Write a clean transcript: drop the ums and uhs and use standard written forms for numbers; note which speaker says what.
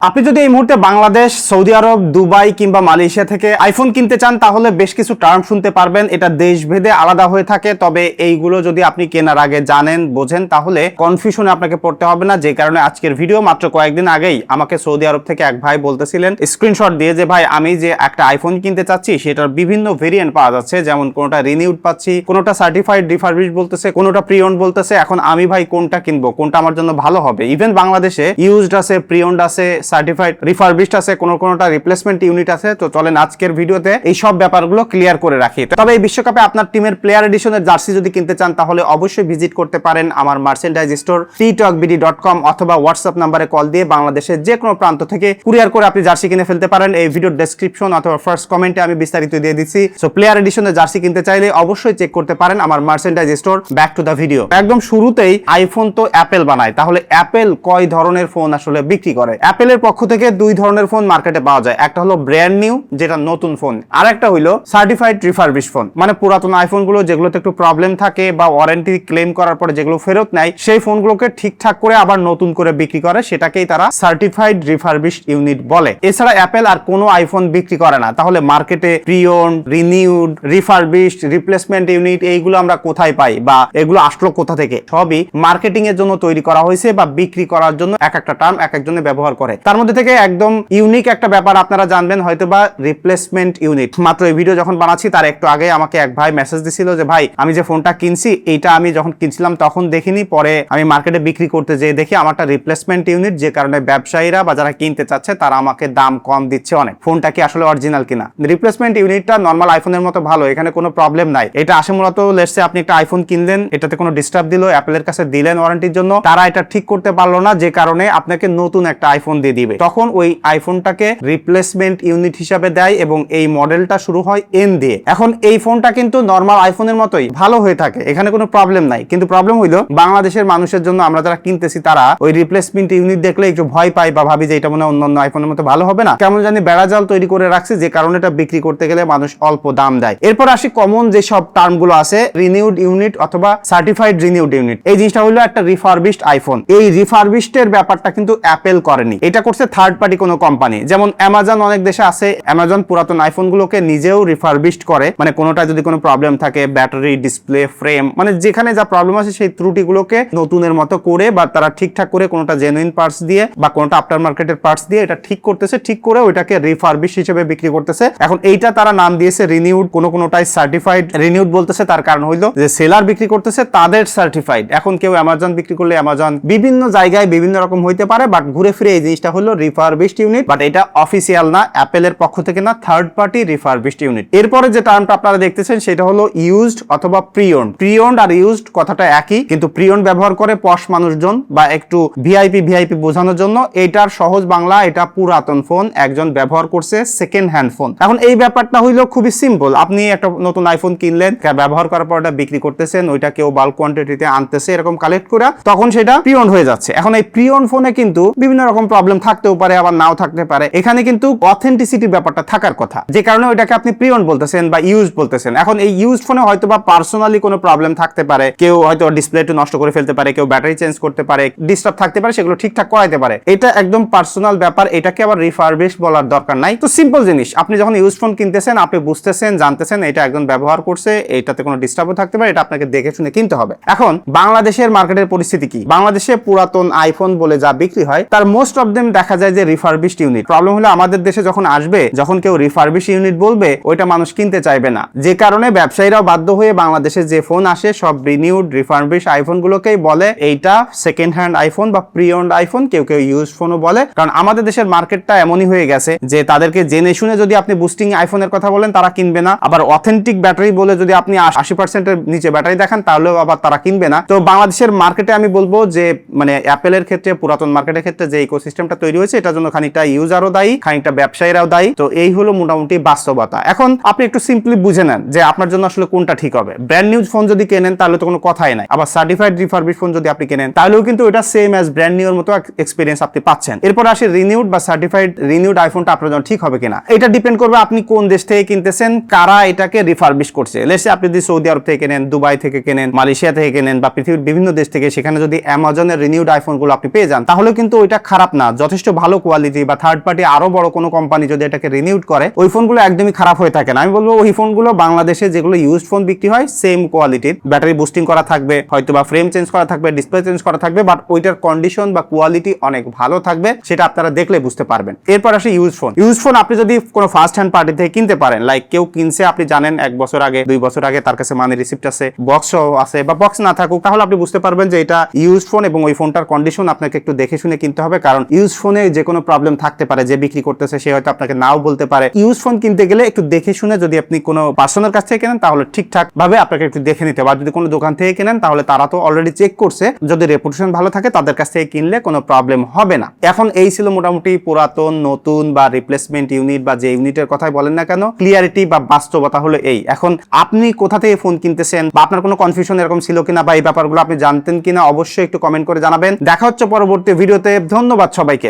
Speaker 1: আপনি যদি এই মুহূর্তে বাংলাদেশ, সৌদি আরব, দুবাই কিংবা মালয়েশিয়া থেকে আইফোন কিনতে চান তাহলে বেশ কিছু টার্ম শুনতে পারবেন। এটা দেশভেদে আলাদা হয়ে থাকে, তবে এইগুলো যদি আপনি কেনার আগে জানেন, বোঝেন, তাহলে কনফিউশনে আপনাকে পড়তে হবে না। যে কারণে আজকের ভিডিও, মাত্র কয়েকদিন আগেই আমাকে সৌদি আরব থেকে এক ভাই বলতেছিলেন স্ক্রিনশট দিয়ে যে ভাই আমি যে একটা আইফোন কিনতে চাচ্ছি সেটার বিভিন্ন ভেরিয়েন্ট পাওয়া যাচ্ছে, যেমন কোনোটা রিনিউড পাচ্ছি, কোনোটা সার্টিফাইড রিফারবিশ বলতেছে, কোনোটা প্রি ওন্ড বলতেছে। এখন আমি ভাই কোনটা কিনবো, কোনটা আমার জন্য ভালো হবে? ইভেন বাংলাদেশে ইউজড আছে, প্রি ওন্ড আছে, সার্টিফাইড রিফারবিশড আছে, কোনোটা রিপ্লেসমেন্ট ইউনিট আছে। তো চলেন আজকের ভিডিওতে এই সব ব্যাপারগুলো ক্লিয়ার করে রাখি। তবে এই বিশ্বকাপে আপনার টিমের প্লেয়ার এডিশনের জার্সি যদি কিনতে চান তাহলে অবশ্যই ভিজিট করতে পারেন আমার মার্চেন্ডাইজ স্টোর ttalkbd.com অথবা হোয়াটসঅ্যাপ নাম্বারে কল দিয়ে বাংলাদেশের যে কোনো প্রান্ত থেকে কুরিয়ার করে আপনি জার্সি কিনে ফেলতে পারেন। এই ভিডিওর ডেসক্রিপশন অথবা ফার্স্ট কমেন্টে আমি বিস্তারিত দিয়ে দিচ্ছি। সো প্লেয়ার এডিশনের জার্সি কিনতে চাইলে অবশ্যই চেক করতে পারেন আমার merchandise store. Back to the video. একদম শুরুতেই আইফোন তো অ্যাপেল বানায়, তাহলে অ্যাপেল কয় ধরনের ফোন আসলে বিক্রি করে? অ্যাপেলের পক্ষ থেকে দুই ধরনের ফোন মার্কেটে পাওয়া যায়। একটা হলো ব্র্যান্ড নিউ, যেটা নতুন ফোন, আর একটা হলো সার্টিফাইড রিফারবিশ ফোন, মানে পুরাতন আইফোন গুলো যেগুলোতে একটু প্রবলেম থাকে বা ওয়ারেন্টি ক্লেম করার পরে যেগুলো ফেরত নেয়, সেই ফোনগুলোকে ঠিকঠাক করে আবার নতুন করে বিক্রি করে, সেটাকেই তারা সার্টিফাইড রিফারবিশ ইউনিট বলে। এছাড়া অ্যাপেল আর কোনো আইফোন বিক্রি করে না। তাহলে মার্কেটে pre owned, renewed, refurbished, replacement unit এইগুলো আমরা কোথায় পাই বা এগুলো আসলো কোথা থেকে? সবই মার্কেটিং এর জন্য তৈরি করা হয়েছে বা বিক্রি করার জন্য এক একটা টার্ম এক একজনে ব্যবহার করে। তার মধ্যে থেকে একদম ইউনিক একটা ব্যাপার আপনারা জানবেন হয়তোবা, রিপ্লেসমেন্ট ইউনিট। মাত্র এই ভিডিও যখন বানাচ্ছি তার একটু আগে আমাকে এক ভাই মেসেজ দিছিল যে ভাই আমি যে ফোনটা কিনছি এইটা আমি যখন কিনছিলাম তখন দেখিনি, পরে আমি মার্কেটে বিক্রি করতে যেয়ে দেখি আমারটা রিপ্লেসমেন্ট ইউনিট, যে কারণে ব্যবসায়ীরা বা যারা কিনতে চাচ্ছে তারা আমাকে দাম কম দিচ্ছে অনেক। ফোনটা কি আসলে অরিজিনাল কিনা? রিপ্লেসমেন্ট ইউনিটটা নরমাল আইফোনের মতো ভালো, এখানে কোনো প্রবলেম নাই। এটা আসে মূলত লেটসে আপনি একটা আইফোন কিনলেন, এটাতে কোনো ডিস্টার্ব দিল, অ্যাপেলের কাছে দিলেন ওয়ারেন্টির জন্য, তারা এটা ঠিক করতে পারলো না, যে কারণে আপনাকে নতুন একটা আইফোন দিয়ে দিবে। তখন ওই আইফোনটাকে রিপ্লেসমেন্ট ইউনিট হিসাবে দেয় এবং এই মডেলটা শুরু হয় এন দিয়ে। এখন এই ফোনটা কিন্তু নরমাল আইফোনের মতোই ভালো হয়ে থাকে, এখানে কোনো প্রবলেম নাই। কিন্তু প্রবলেম হইলো বাংলাদেশের মানুষের জন্য, আমরা যারা কিনতেছি তারা ওই রিপ্লেসমেন্ট ইউনিট দেখলে একটু ভয় পাই বা ভাবি যে এটা মনে হয় অন্যান্য আইফোনের মতো ভালো হবে না, কেমন জানি বেড়াজাল তৈরি করে রাখছে, যে কারণে এটা বিক্রি করতে গেলে মানুষ অল্প দাম দেয়। এরপর আসি কমন যে সব টার্ম গুলো আছে, রিনিউড ইউনিট অথবা সার্টিফাইড রিনিউড ইউনিট। এই জিনিসটা হলো একটা রিফারবিশড আইফোন। এই রিফারবিশড এর ব্যাপারটা কিন্তু অ্যাপেল করেনি, এটা করছে থার্ড পার্টি কোনো কোম্পানি। যেমন অ্যামাজন অনেক দেশে আছে, অ্যামাজন পুরাতন আইফোন গুলোকে নিজেও রিফারবিশড করে, মানে কোনোটা যদি কোনো প্রবলেম থাকে, ব্যাটারি, ডিসপ্লে, ফ্রেম, মানে যেখানে যা প্রবলেম আছে সেই ত্রুটিগুলোকে নতুনের মতো করে বা তারা ঠিকঠাক করে কোনোটা জেনুইন পার্টস দিয়ে বা কোনোটা আফটার মার্কেটের পার্টস দিয়ে এটা ঠিক করতেছে, ঠিক করে ওইটাকে রিফারবিশ হিসেবে বিক্রি করতেছে। এখন এইটা তারা নাম দিয়েছে রিনিউড, কোনোটাই সার্টিফাইড রিনিউড বলতেছে। তার কারণ হইলো যে সেলার বিক্রি করতেছে তাদের সার্টিফাইড। এখন কেউ অ্যামাজন বিক্রি করলে অ্যামাজন বিভিন্ন জায়গায় বিভিন্ন রকম হইতে পারে, বাট ঘুরে ফিরে এই জিনিসটা হলো রিফারবিশড ইউনিট, বাট এটা অফিসিয়াল না, অ্যাপেলের পক্ষ থেকে না, থার্ড পার্টি রিফারবিশড ইউনিট। এরপরে যে টার্মটা আপনারা দেখতেছেন সেটা হলো ইউজড অথবা প্রি ওন্ড। প্রি ওন্ড আর ইউজড কথাটা একই, কিন্তু প্রি ওন্ড ব্যবহার করে পশ মানুষজন বা একটু ভিআইপি বোঝানোর জন্য। এটার সহজ বাংলা, এটা পুরাতন ফোন, একজন ব্যবহার করছে সেকেন্ড হ্যান্ড ফোন। এখন এই ব্যাপারটা হইলো খুবই সিম্পল। আপনি একটা নতুন আইফোন কিনলেন, ব্যবহার করার পর এটা বিক্রি করতেছেন, ওইটা কেউ বাল্ক কোয়ান্টিটিতে আনতেছে এরকম কালেক্ট করে, তখন সেটা প্রি ওন্ড হয়ে যাচ্ছে। এখন এই প্রি ওন্ড ফোনে কিন্তু বিভিন্ন রকম প্রবলেম থাকতেও পারে, আবার নাও থাকতে পারে। এখানে কিন্তু অথেন্টিসিটির ব্যাপারটা থাকার কথা, যে কারণে ওইটাকে আপনি প্রি ওন্ড বলতেছেন বা ইউজড বলতেছেন। এখন এই ইউজড ফোনে হয়তো বা পার্সোনালি কোনো প্রবলেম থাকতে পারে, কেউ হয়তো ডিসপ্লে একটু নষ্ট করে ফেলতে পারে, কেউ ব্যাটারি চেঞ্জ করতে পারে, ডিস্টার্ব থাকতে পারে, সেগুলো ঠিকঠাক করাইতে পারে। এটা একদম পার্সোনাল ব্যাপার, এটাকে আবার রিফারবিশ বলার দরকার নাই। তো সিম্পল জিনিস, আপনি যখন ইউজ ফোন কিনতেছেন আপনি বুঝতেছেন, জানতেছেন এটা একজন ব্যবহার করছে, এটাতে কোনো ডিস্টার্বও থাকতে পারে, এটা আপনাকে দেখে শুনে কিনতে হবে। এখন বাংলাদেশের মার্কেটের পরিস্থিতি কি? বাংলাদেশে পুরাতন আইফোন বলে যা বিক্রি হয় তার মোস্ট অফ দেম দেখা যায় যে রিফারবিশড ইউনিট। প্রবলেম হলো আমাদের দেশে যখন আসবে, যখন কেউ রিফারবিশ ইউনিট বলবে ওইটা মানুষ কিনতে চাইবে না, যে কারণে ব্যবসায়ীরাও বাধ্য হয়ে বাংলাদেশে যে ফোন আসে সব রিনিউড রিফারবিশ আইফোন গুলোকেই বলে এইটা সেকেন্ড হ্যান্ড আইফোন বা প্রি ওন্ড আইফোন, কেউ ইউজ ফোনও বলে। কারণ আমাদের দেশের মার্কেটটা এমনই হয়ে গেছে যে তাদেরকে জেনে শুনে যদি আপনি বুস্টিং আইফোনের কথা বলেন তারা কিনবে না, আবার অথেন্টিক ব্যাটারি বলে যদি আপনি 80% এর নিচে ব্যাটারি দেখান তাহলেও আবার তারা কিনবে না। তো বাংলাদেশের মার্কেটে আমি বলবো যে মানে অ্যাপেলের ক্ষেত্রে, পুরাতন মার্কেটের ক্ষেত্রে যে ইকোসিস্টেমটা তৈরি হয়েছে এটার জন্য খানিকটা ইউজারও দায়ী, খানিকটা ব্যবসায়ীরাও দায়ী। তো এই হলো মোটামুটি বাস্তবতা। এখন আপনি একটু সিম্পলি বুঝে নেন যে আপনার জন্য আসলে কোনটা ঠিক হবে। ব্র্যান্ড নিউ ফোন যদি কেনেন তাহলে তো কোনো কথাই নাই, আবার সার্টিফাইড রিফারবিশ ফোন যদি আপনি কেনেন তাহলেও কিন্তু এটা সেম অ্যাজ ব্র্যান্ড নিউ এর মতো এক্সপেরিয়েন্স আপনি পাচ্ছেন। এরপর আসে রিনিউড বা সার্টিফাইড রিনিউড আইফোনটা আপনার জন্য ঠিক হবে কিনা। এটা ডিপেন্ড করবে আপনি কোন দেশ থেকে কিনতেছেন, কারা এটাকে রিফারবিশ করছে। লেটসে আপনি যদি সৌদি আরব থেকে কেনেন, দুবাই থেকে কেনেন, মালয়েশিয়া থেকে কেনেন বা পৃথিবীর বিভিন্ন দেশ থেকে, সেখানে যদি অ্যামাজনের রিনিউড আইফোন গুলো আপনি পেয়ে যান তাহলে কিন্তু ওইটা খারাপ না। যথেষ্ট ভালো কোয়ালিটি বা থার্ড পার্টি আরো বড় কোনো কোম্পানি যদি এটাকে রিনিউড করে, ওই ফোনগুলো একদমই খারাপ হয়ে থাকে না। আমি বলবো ওই ফোনগুলো বাংলাদেশে যেগুলো ইউজড ফোন বিক্রি হয় সেম কোয়ালিটির, ব্যাটারি বুস্টিং করা থাকবে, হয়তো বা ফ্রেম চেঞ্জ করা থাকবে, ডিসপ্লে চেঞ্জ করা থাকবে, বাট ওইটার কন্ডিশন বা কোয়ালিটি অনেক ভালো থাকবে, সেটা আপনারা দেখলে বুঝতে পারবেন। এরপর আসে ইউজ ফোন আপনি যদি কোনো ফার্স্ট হ্যান্ড পার্টি থেকে কিনতে পারেন, লাইক কেউ কিনছে আপনি জানেন 1 বছর আগে 2 বছর আগে তার কাছে মানি রিসিপ্ট আছে, বক্স আছে বা বক্স না থাকুক, তাহলে আপনি বুঝতে পারবেন যে এটা ইউজ ফোন এবং ওই ফোনটার কন্ডিশন আপনাকে একটু দেখে শুনে কিনতে হবে, কারণ ইউজ ফোনে যে কোনো প্রবলেম থাকতে পারে, যে বিক্রি করতেছে সে হয়তো আপনাকে নাও বলতে পারে। ইউজ ফোন কিনতে গেলে একটু দেখে শুনে যদি আপনি কোনো পার্সোনাল কাছ থেকে কেনেন তাহলে ঠিকঠাক ভাবে আপনাকে একটু দেখে নিতে হবে। আর যদি কোনো দোকান থেকে কেনেন তাহলে তারা তো অলরেডি চেক করছে, যদি রেপুটেশন ভালো থাকে তাদের কাছ থেকে কিনলে কোনো প্রবলেম হবে না। এখন এই ছিল মোটামুটি পুরাতন, নতুন বা রিপ্লেসমেন্ট ইউনিট বা যে ইউনিটের কথাই বলেন না কেন, ক্লিয়ারিটি বা বাস্তবতা হলো এই। এখন আপনি কোথা থেকে ফোন কিনতেছেন বা আপনার কোনো কনফিউশন এরকম ছিল কিনা বা এই ব্যাপারগুলো আপনি জানতেন কিনা অবশ্যই একটু কমেন্ট করে জানাবেন। দেখা হচ্ছে পরবর্তী ভিডিওতে। ধন্যবাদ সবাইকে।